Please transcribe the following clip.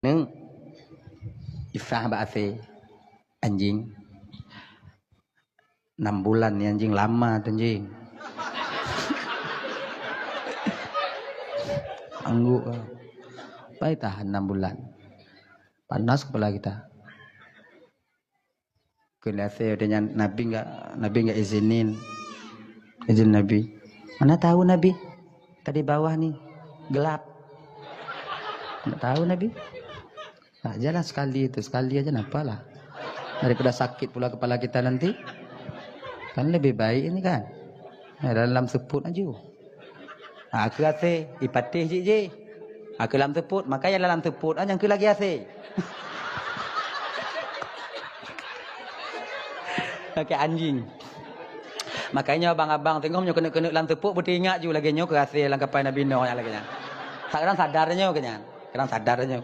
Neng, Ifah Ba'afe, anjing. 6 bulan nih anjing, lama tuh anjing. Angguk. Baik tahan 6 bulan. Panas kepala kita. Kelihatan dengan Nabi nggak izin Nabi. Mana tahu Nabi? Tadi bawah nih gelap. Nggak tahu Nabi. Nah, jalan sekali aja nampalah. Daripada sakit pula kepala kita nanti. Kan lebih baik ini kan. Nah, dalam seput aja. Aku ase ipatih je. Aku dalam seput, makanya dalam seput aja yang lagi ase. Pakai anjing. Makanya abang-abang tengok nyo kena dalam tepuk bertingat juga lagi nyo ke hasil langkapai Nabi Nuh yang lagi nya. Kadang sadarnya kenya. Kadang sadarnya.